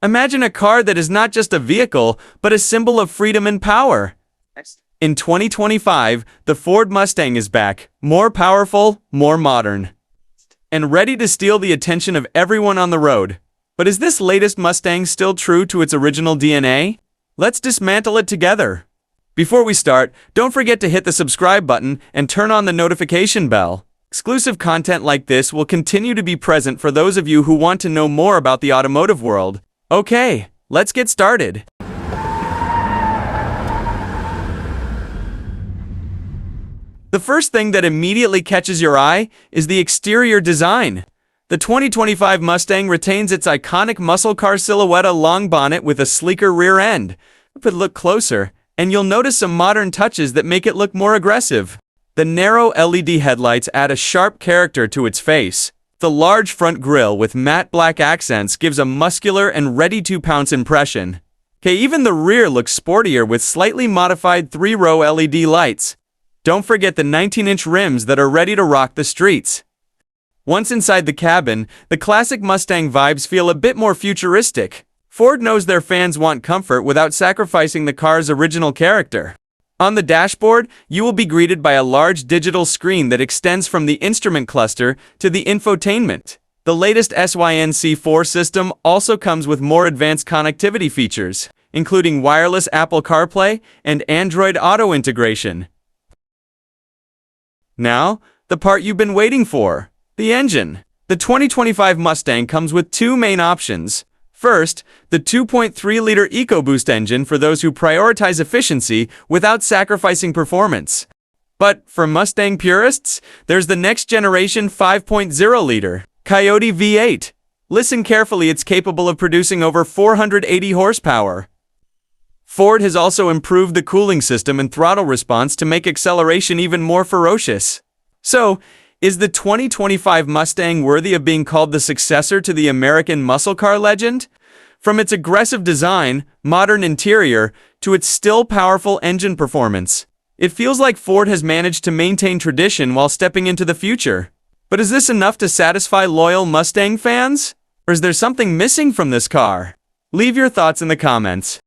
Imagine a car that is not just a vehicle, but a symbol of freedom and power. In 2025, the Ford Mustang is back, more powerful, more modern, and ready to steal the attention of everyone on the road. But is this latest Mustang still true to its original DNA? Let's dismantle it together. Before we start, don't forget to hit the subscribe button and turn on the notification bell. Exclusive content like this will continue to be present for those of you who want to know more about the automotive world. Okay, let's get started. The first thing that immediately catches your eye is the exterior design. The 2025 Mustang retains its iconic muscle car silhouette, a long bonnet with a sleeker rear end. But look closer, and you'll notice some modern touches that make it look more aggressive. The narrow LED headlights add a sharp character to its face. The large front grille with matte black accents gives a muscular and ready-to-pounce impression. Even the rear looks sportier with slightly modified 3-row LED lights. Don't forget the 19-inch rims that are ready to rock the streets. Once inside the cabin, the classic Mustang vibes feel a bit more futuristic. Ford knows their fans want comfort without sacrificing the car's original character. On the dashboard, you will be greeted by a large digital screen that extends from the instrument cluster to the infotainment. The latest SYNC4 system also comes with more advanced connectivity features, including wireless Apple CarPlay and Android Auto integration. Now, the part you've been waiting for, the engine. The 2025 Mustang comes with two main options. First, the 2.3-liter EcoBoost engine for those who prioritize efficiency without sacrificing performance. But for Mustang purists, there's the next-generation 5.0-liter Coyote V8. Listen carefully, it's capable of producing over 480 horsepower. Ford has also improved the cooling system and throttle response to make acceleration even more ferocious. So, is the 2025 Mustang worthy of being called the successor to the American muscle car legend? From its aggressive design, modern interior, to its still powerful engine performance, it feels like Ford has managed to maintain tradition while stepping into the future. But is this enough to satisfy loyal Mustang fans? Or is there something missing from this car? Leave your thoughts in the comments.